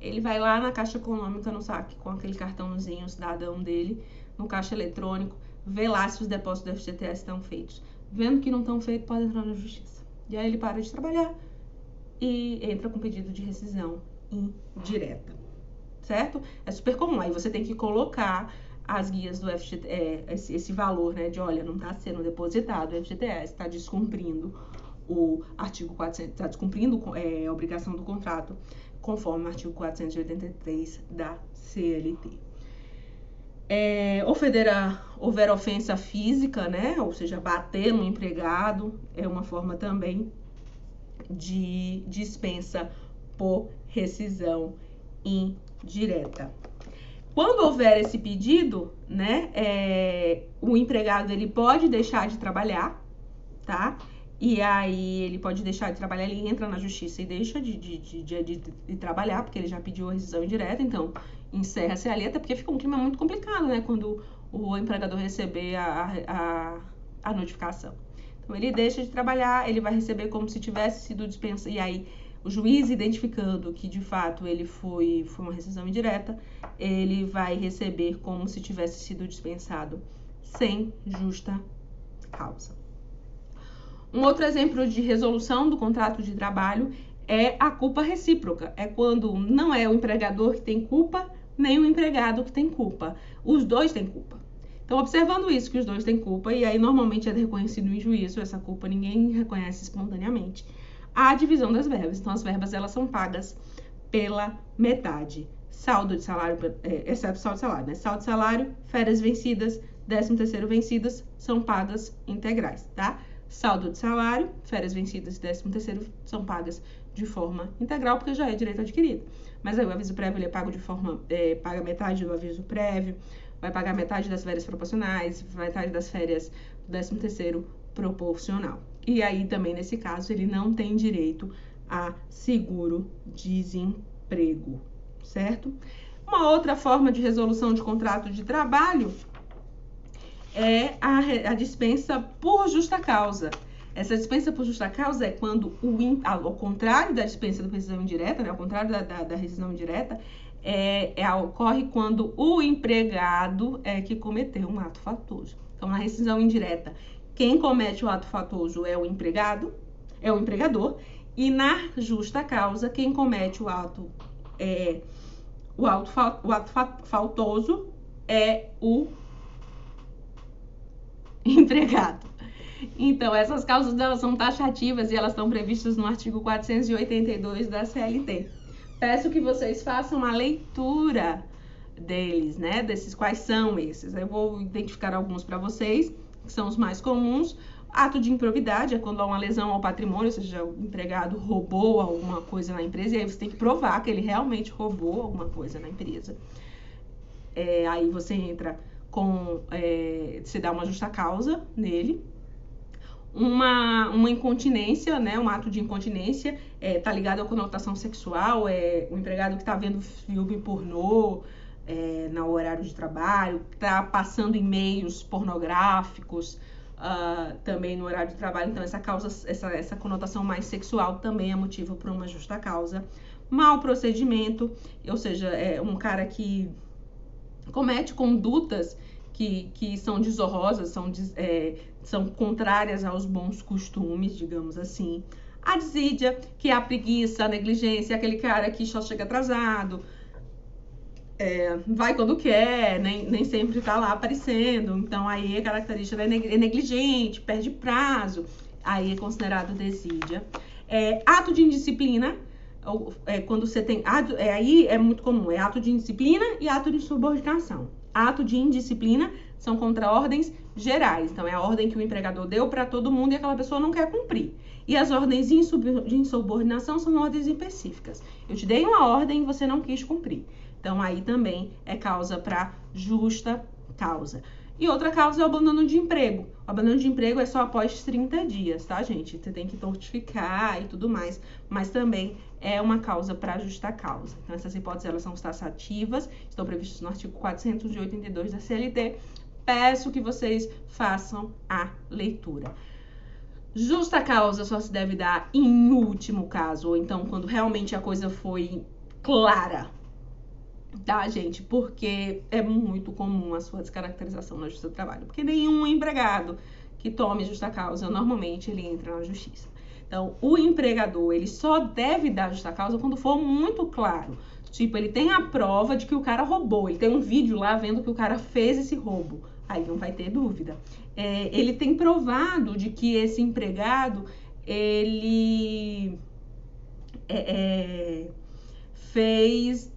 S1: ele vai lá na Caixa Econômica, no saque, com aquele cartãozinho cidadão dele, no caixa eletrônico, vê lá se os depósitos do FGTS estão feitos. Vendo que não estão feitos, pode entrar na justiça. E aí ele para de trabalhar e entra com pedido de rescisão indireta, certo? É super comum, aí você tem que colocar as guias do FGTS, esse valor, né, de olha, não está sendo depositado, o FGTS está descumprindo o artigo 400, está descumprindo a obrigação do contrato, conforme o artigo 483 da CLT. Houver ofensa física, né, ou seja, bater no empregado, é uma forma também de dispensa por rescisão indireta. Quando houver esse pedido, né, o empregado ele pode deixar de trabalhar, tá? E aí ele pode deixar de trabalhar, ele entra na justiça e deixa de trabalhar, porque ele já pediu a rescisão indireta, então encerra-se ali, até porque fica um clima muito complicado, né, quando o empregador receber a notificação. Então ele deixa de trabalhar, ele vai receber como se tivesse sido dispensado, e aí o juiz identificando que de fato ele foi uma rescisão indireta, ele vai receber como se tivesse sido dispensado sem justa causa. Um outro exemplo de resolução do contrato de trabalho é a culpa recíproca. É quando não é o empregador que tem culpa, nem o empregado que tem culpa. Os dois têm culpa. Então, observando isso, que os dois têm culpa, e aí normalmente é reconhecido em juízo, essa culpa ninguém reconhece espontaneamente, a divisão das verbas. Então, as verbas, elas são pagas pela metade. Saldo de salário, exceto saldo de salário, né? Saldo de salário, férias vencidas, 13º vencidas, são pagas integrais, tá? Saldo de salário, férias vencidas e 13º são pagas de forma integral, porque já é direito adquirido. Mas aí o aviso prévio ele é pago de forma, paga metade do aviso prévio, vai pagar metade das férias proporcionais, metade das férias do 13º proporcional. E aí também nesse caso ele não tem direito a seguro-desemprego, certo? Uma outra forma de resolução de contrato de trabalho é a dispensa por justa causa. Essa dispensa por justa causa é quando, ao contrário da dispensa por rescisão indireta, né, ao contrário da rescisão indireta, ocorre quando o empregado é que cometeu um ato fatoso. Então, na rescisão indireta, quem comete o ato fatoso é o empregado, é o empregador, e na justa causa, quem comete o ato faltoso é o empregado. Então, essas causas elas são taxativas e elas estão previstas no artigo 482 da CLT. Peço que vocês façam uma leitura deles, né? Desses quais são esses. Eu vou identificar alguns para vocês, que são os mais comuns. Ato de improbidade é quando há uma lesão ao patrimônio, ou seja, o empregado roubou alguma coisa na empresa, e aí você tem que provar que ele realmente roubou alguma coisa na empresa. Aí você entra com... você dá uma justa causa nele. Uma incontinência, né? Um ato de incontinência tá ligado à conotação sexual, o empregado que tá vendo filme pornô no horário de trabalho, tá passando e-mails pornográficos também no horário de trabalho. Então essa conotação mais sexual também é motivo para uma justa causa. Mau procedimento, ou seja, é um cara que comete condutas que são desonrosas, são contrárias aos bons costumes, digamos assim. A desídia, que é a preguiça, a negligência, aquele cara que só chega atrasado, vai quando quer, nem sempre tá lá aparecendo. Então aí a característica é negligente, perde prazo, aí é considerado desídia. Ato de indisciplina, quando você tem... aí é muito comum, ato de indisciplina e ato de insubordinação. Ato de indisciplina são contra ordens gerais. Então, é a ordem que o empregador deu para todo mundo e aquela pessoa não quer cumprir. E as ordens de insubordinação são ordens específicas. Eu te dei uma ordem e você não quis cumprir. Então, aí também é causa para justa causa. E outra causa é o abandono de emprego. O abandono de emprego é só após 30 dias, tá, gente? Você tem que notificar e tudo mais, mas também é uma causa para justa causa. Então, essas hipóteses, elas são taxativas, estão previstas no artigo 482 da CLT. Peço que vocês façam a leitura. Justa causa só se deve dar em último caso, ou então quando realmente a coisa foi clara. Tá, gente? Porque é muito comum a sua descaracterização na justiça do trabalho. Porque nenhum empregado que tome justa causa, normalmente ele entra na justiça. Então, o empregador, ele só deve dar justa causa quando for muito claro. Tipo, ele tem a prova de que o cara roubou. Ele tem um vídeo lá vendo que o cara fez esse roubo. Aí não vai ter dúvida. Ele tem provado de que esse empregado, ele...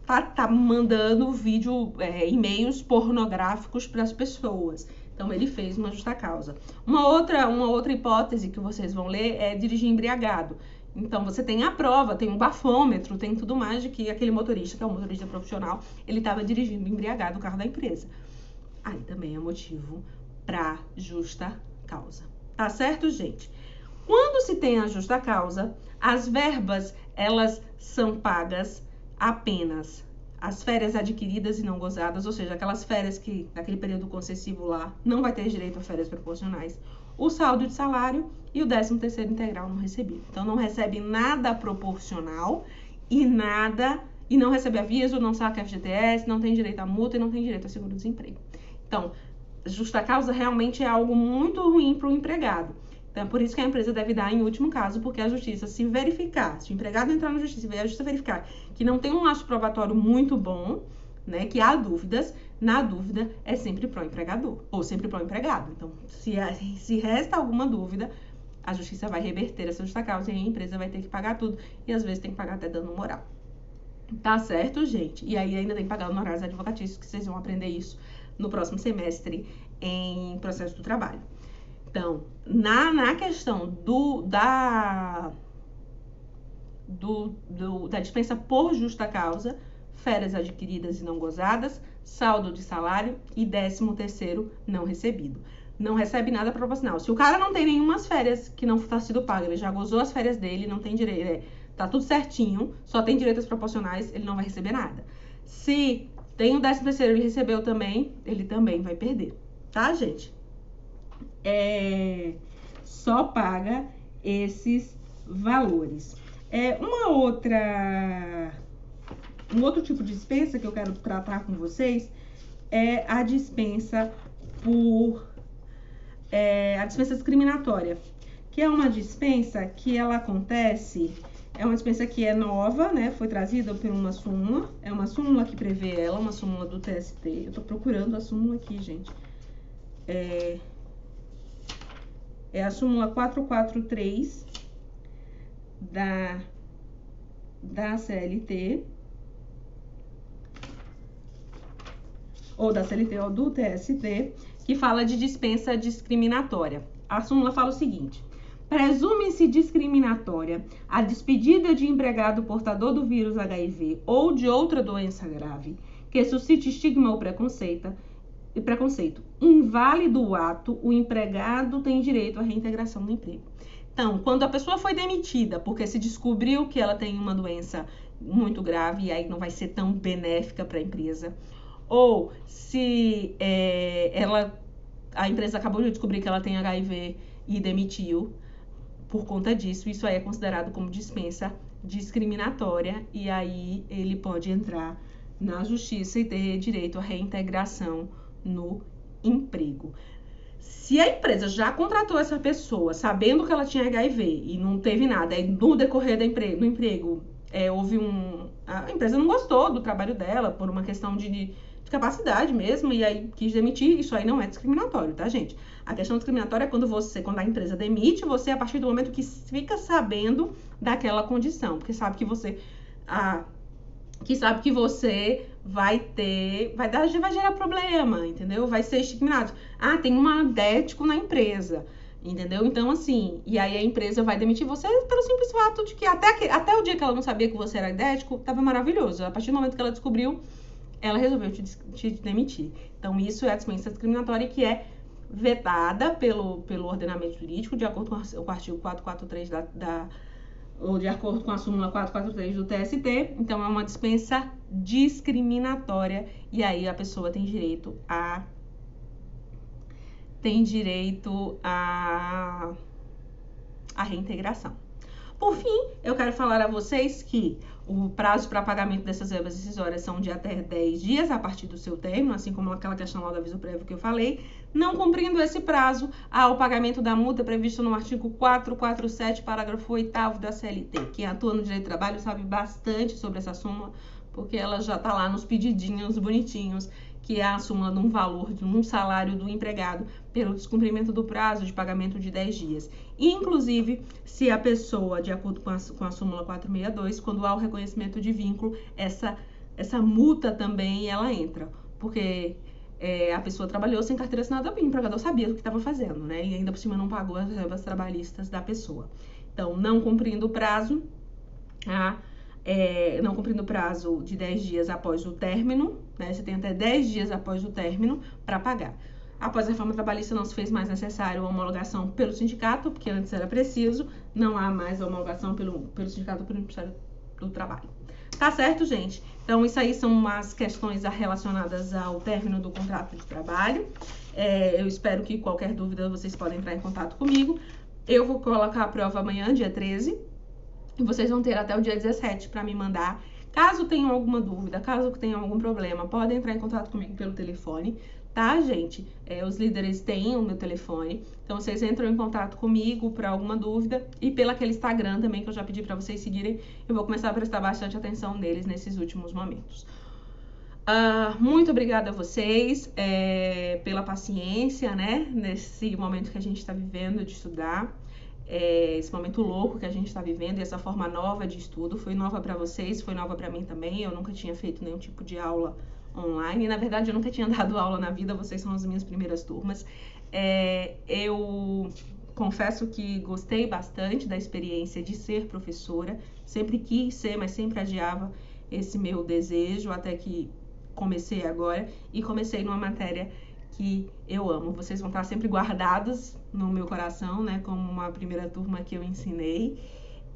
S1: tá mandando vídeo, e-mails pornográficos para as pessoas. Então, ele fez uma justa causa. Uma outra hipótese que vocês vão ler é dirigir embriagado. Então, você tem a prova, tem um bafômetro, tem tudo mais de que aquele motorista, que é um motorista profissional, ele estava dirigindo embriagado o carro da empresa. Aí também é motivo para justa causa. Tá certo, gente? Quando se tem a justa causa, as verbas, elas são pagas apenas as férias adquiridas e não gozadas, ou seja, aquelas férias que naquele período concessivo lá não vai ter direito a férias proporcionais, o saldo de salário e o 13º integral não recebido. Então não recebe nada proporcional e não recebe aviso, não saca FGTS, não tem direito a multa e não tem direito a seguro-desemprego. Então, justa causa realmente é algo muito ruim para o empregado. Então, é por isso que a empresa deve dar em último caso, porque a justiça, se verificar, se o empregado entrar na justiça e a justiça verificar que não tem um laço probatório muito bom, né, que há dúvidas, na dúvida é sempre pro empregador, ou sempre pro empregado. Então, se resta alguma dúvida, a justiça vai reverter essa justa causa e a empresa vai ter que pagar tudo, e às vezes tem que pagar até dano moral. Tá certo, gente? E aí ainda tem que pagar honorários advocatícios, que vocês vão aprender isso no próximo semestre em processo do trabalho. Então, na questão da dispensa por justa causa, férias adquiridas e não gozadas, saldo de salário e 13º não recebido. Não recebe nada proporcional. Se o cara não tem nenhumas férias que não está sido pago, ele já gozou as férias dele, não tem direito, tá tudo certinho, só tem direitos proporcionais, ele não vai receber nada. Se tem o 13º, ele recebeu também, ele também vai perder, tá, gente? Só paga esses valores. Um outro tipo de dispensa que eu quero tratar com vocês é a dispensa a dispensa discriminatória, que é uma dispensa que ela acontece, é uma dispensa que é nova, né? Foi trazida por uma súmula, é uma súmula que prevê ela, uma súmula do TST. Eu tô procurando a súmula aqui, gente. É a súmula 443 da CLT, ou da CLT ou do TST, que fala de dispensa discriminatória. A súmula fala o seguinte: presume-se discriminatória a despedida de empregado portador do vírus HIV ou de outra doença grave que suscite estigma ou preconceito. Inválido o ato, o empregado tem direito à reintegração no emprego. Então, quando a pessoa foi demitida porque se descobriu que ela tem uma doença muito grave e aí não vai ser tão benéfica para a empresa, ou se a empresa acabou de descobrir que ela tem HIV e demitiu por conta disso, isso aí é considerado como dispensa discriminatória e aí ele pode entrar na justiça e ter direito à reintegração no emprego. Se a empresa já contratou essa pessoa sabendo que ela tinha HIV e não teve nada, aí no decorrer do emprego houve a empresa não gostou do trabalho dela por uma questão de capacidade mesmo, e aí quis demitir, isso aí não é discriminatório, tá, gente? A questão discriminatória é quando a empresa demite você a partir do momento que fica sabendo daquela condição, porque sabe que você vai gerar problema, entendeu? Vai ser estigmatizado. Tem um adético na empresa, entendeu? Então, assim, e aí a empresa vai demitir você pelo simples fato de que até o dia que ela não sabia que você era adético, tava maravilhoso. A partir do momento que ela descobriu, ela resolveu te demitir. Então, isso é a dispensa discriminatória que é vetada pelo ordenamento jurídico, de acordo com o artigo 443 ou de acordo com a súmula 443 do TST. Então, é uma dispensa discriminatória e aí a pessoa tem direito à reintegração. Por fim, eu quero falar a vocês que o prazo para pagamento dessas verbas decisórias são de até 10 dias a partir do seu término, assim como aquela questão lá do aviso prévio que eu falei. Não cumprindo esse prazo, há o pagamento da multa previsto no artigo 447, parágrafo 8º da CLT. Quem atua no direito do trabalho sabe bastante sobre essa súmula, porque ela já está lá nos pedidinhos bonitinhos, que é a súmula de um valor, de um salário do empregado pelo descumprimento do prazo de pagamento de 10 dias. Inclusive, se a pessoa, de acordo com a súmula 462, quando há o reconhecimento de vínculo, essa multa também ela entra, porque a pessoa trabalhou sem carteira assinada, o empregador sabia o que estava fazendo, né? E ainda por cima não pagou as verbas trabalhistas da pessoa. Então, não cumprindo o prazo, não cumprindo o prazo de 10 dias após o término, né? Você tem até 10 dias após o término para pagar. Após a reforma trabalhista não se fez mais necessário a homologação pelo sindicato, porque antes era preciso, não há mais a homologação pelo sindicato, pelo Ministério do Trabalho. Tá certo, gente? Então, isso aí são umas questões relacionadas ao término do contrato de trabalho. Eu espero que qualquer dúvida vocês podem entrar em contato comigo. Eu vou colocar a prova amanhã, dia 13, e vocês vão ter até o dia 17 para me mandar. Caso tenham alguma dúvida, caso tenham algum problema, podem entrar em contato comigo pelo telefone, tá, gente? Os líderes têm o meu telefone, então vocês entram em contato comigo para alguma dúvida e pelo aquele Instagram também que eu já pedi para vocês seguirem. Eu vou começar a prestar bastante atenção neles nesses últimos momentos. Muito obrigada a vocês pela paciência, né? Nesse momento que a gente está vivendo de estudar. Esse momento louco que a gente está vivendo e essa forma nova de estudo foi nova para vocês, foi nova para mim também. Eu nunca tinha feito nenhum tipo de aula online, e, na verdade eu nunca tinha dado aula na vida, vocês são as minhas primeiras turmas. Eu confesso que gostei bastante da experiência de ser professora, sempre quis ser, mas sempre adiava esse meu desejo, até que comecei agora, e comecei numa matéria que eu amo. Vocês vão estar sempre guardados no meu coração, né, como uma primeira turma que eu ensinei.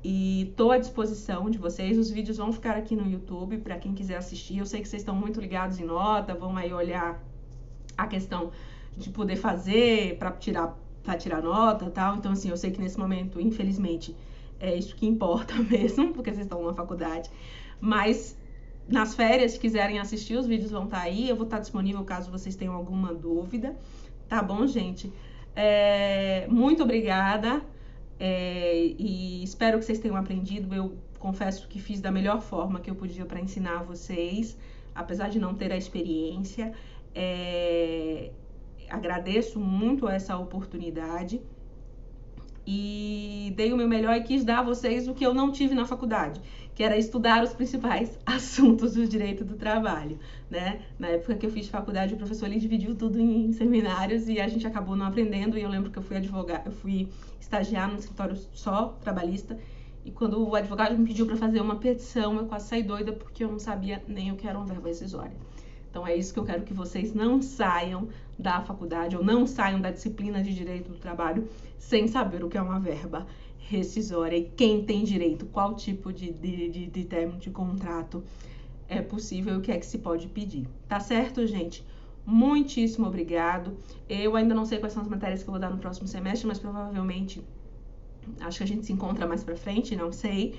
S1: E estou à disposição de vocês. Os vídeos vão ficar aqui no YouTube para quem quiser assistir. Eu sei que vocês estão muito ligados em nota, vão aí olhar a questão de poder fazer para tirar nota e tal. Então, assim, eu sei que nesse momento, infelizmente, é isso que importa mesmo, porque vocês estão na faculdade. Mas nas férias, se quiserem assistir, os vídeos vão estar aí. Eu vou estar disponível caso vocês tenham alguma dúvida. Tá bom, gente? Muito obrigada. E espero que vocês tenham aprendido. Eu confesso que fiz da melhor forma que eu podia para ensinar vocês, apesar de não ter a experiência. Agradeço muito essa oportunidade e dei o meu melhor e quis dar a vocês o que eu não tive na faculdade, que era estudar os principais assuntos do direito do trabalho, né? Na época que eu fiz faculdade, o professor ele dividiu tudo em seminários e a gente acabou não aprendendo. E eu lembro que eu fui estagiar num escritório só trabalhista, e quando o advogado me pediu para fazer uma petição, eu quase saí doida porque eu não sabia nem o que era uma verba rescisória. Então é isso que eu quero que vocês não saiam da faculdade ou não saiam da disciplina de direito do trabalho sem saber o que é uma verba rescisória e quem tem direito, qual tipo de término de contrato é possível e o que é que se pode pedir. Tá certo, gente? Muitíssimo obrigado. Eu ainda não sei quais são as matérias que eu vou dar no próximo semestre, mas provavelmente acho que a gente se encontra mais pra frente, não sei.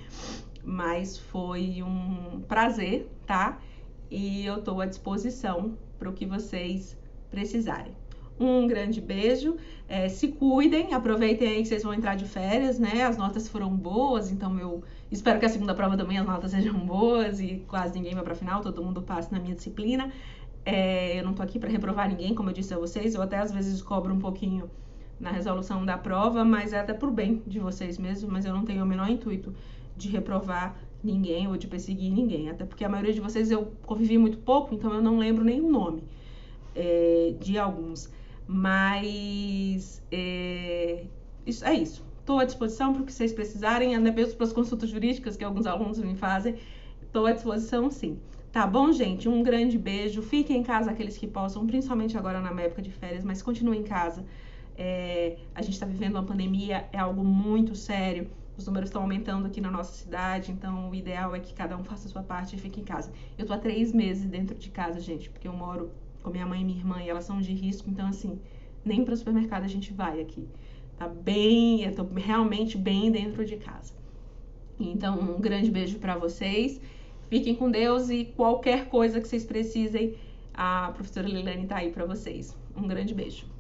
S1: Mas foi um prazer, tá? E eu tô à disposição para o que vocês precisarem. Um grande beijo, se cuidem, aproveitem aí que vocês vão entrar de férias, né? As notas foram boas, então eu espero que a segunda prova também as notas sejam boas e quase ninguém vai para a final, todo mundo passe na minha disciplina. Eu não tô aqui para reprovar ninguém, como eu disse a vocês, eu até às vezes cobro um pouquinho na resolução da prova, mas é até por bem de vocês mesmo, mas eu não tenho o menor intuito de reprovar ninguém ou de perseguir ninguém, até porque a maioria de vocês eu convivi muito pouco, então eu não lembro nem o nome de alguns, mas isso é isso. Estou à disposição para o que vocês precisarem, até mesmo para as consultas jurídicas que alguns alunos me fazem, estou à disposição sim. Tá bom, gente? Um grande beijo, fiquem em casa aqueles que possam, principalmente agora na época de férias, mas continuem em casa. A gente está vivendo uma pandemia, é algo muito sério. Os números estão aumentando aqui na nossa cidade, então o ideal é que cada um faça a sua parte e fique em casa. Eu tô há 3 meses dentro de casa, gente, porque eu moro com minha mãe e minha irmã e elas são de risco, então assim, nem para o supermercado a gente vai aqui. Tá bem, eu tô realmente bem dentro de casa. Então, um grande beijo para vocês. Fiquem com Deus e qualquer coisa que vocês precisem, a professora Lilane tá aí para vocês. Um grande beijo.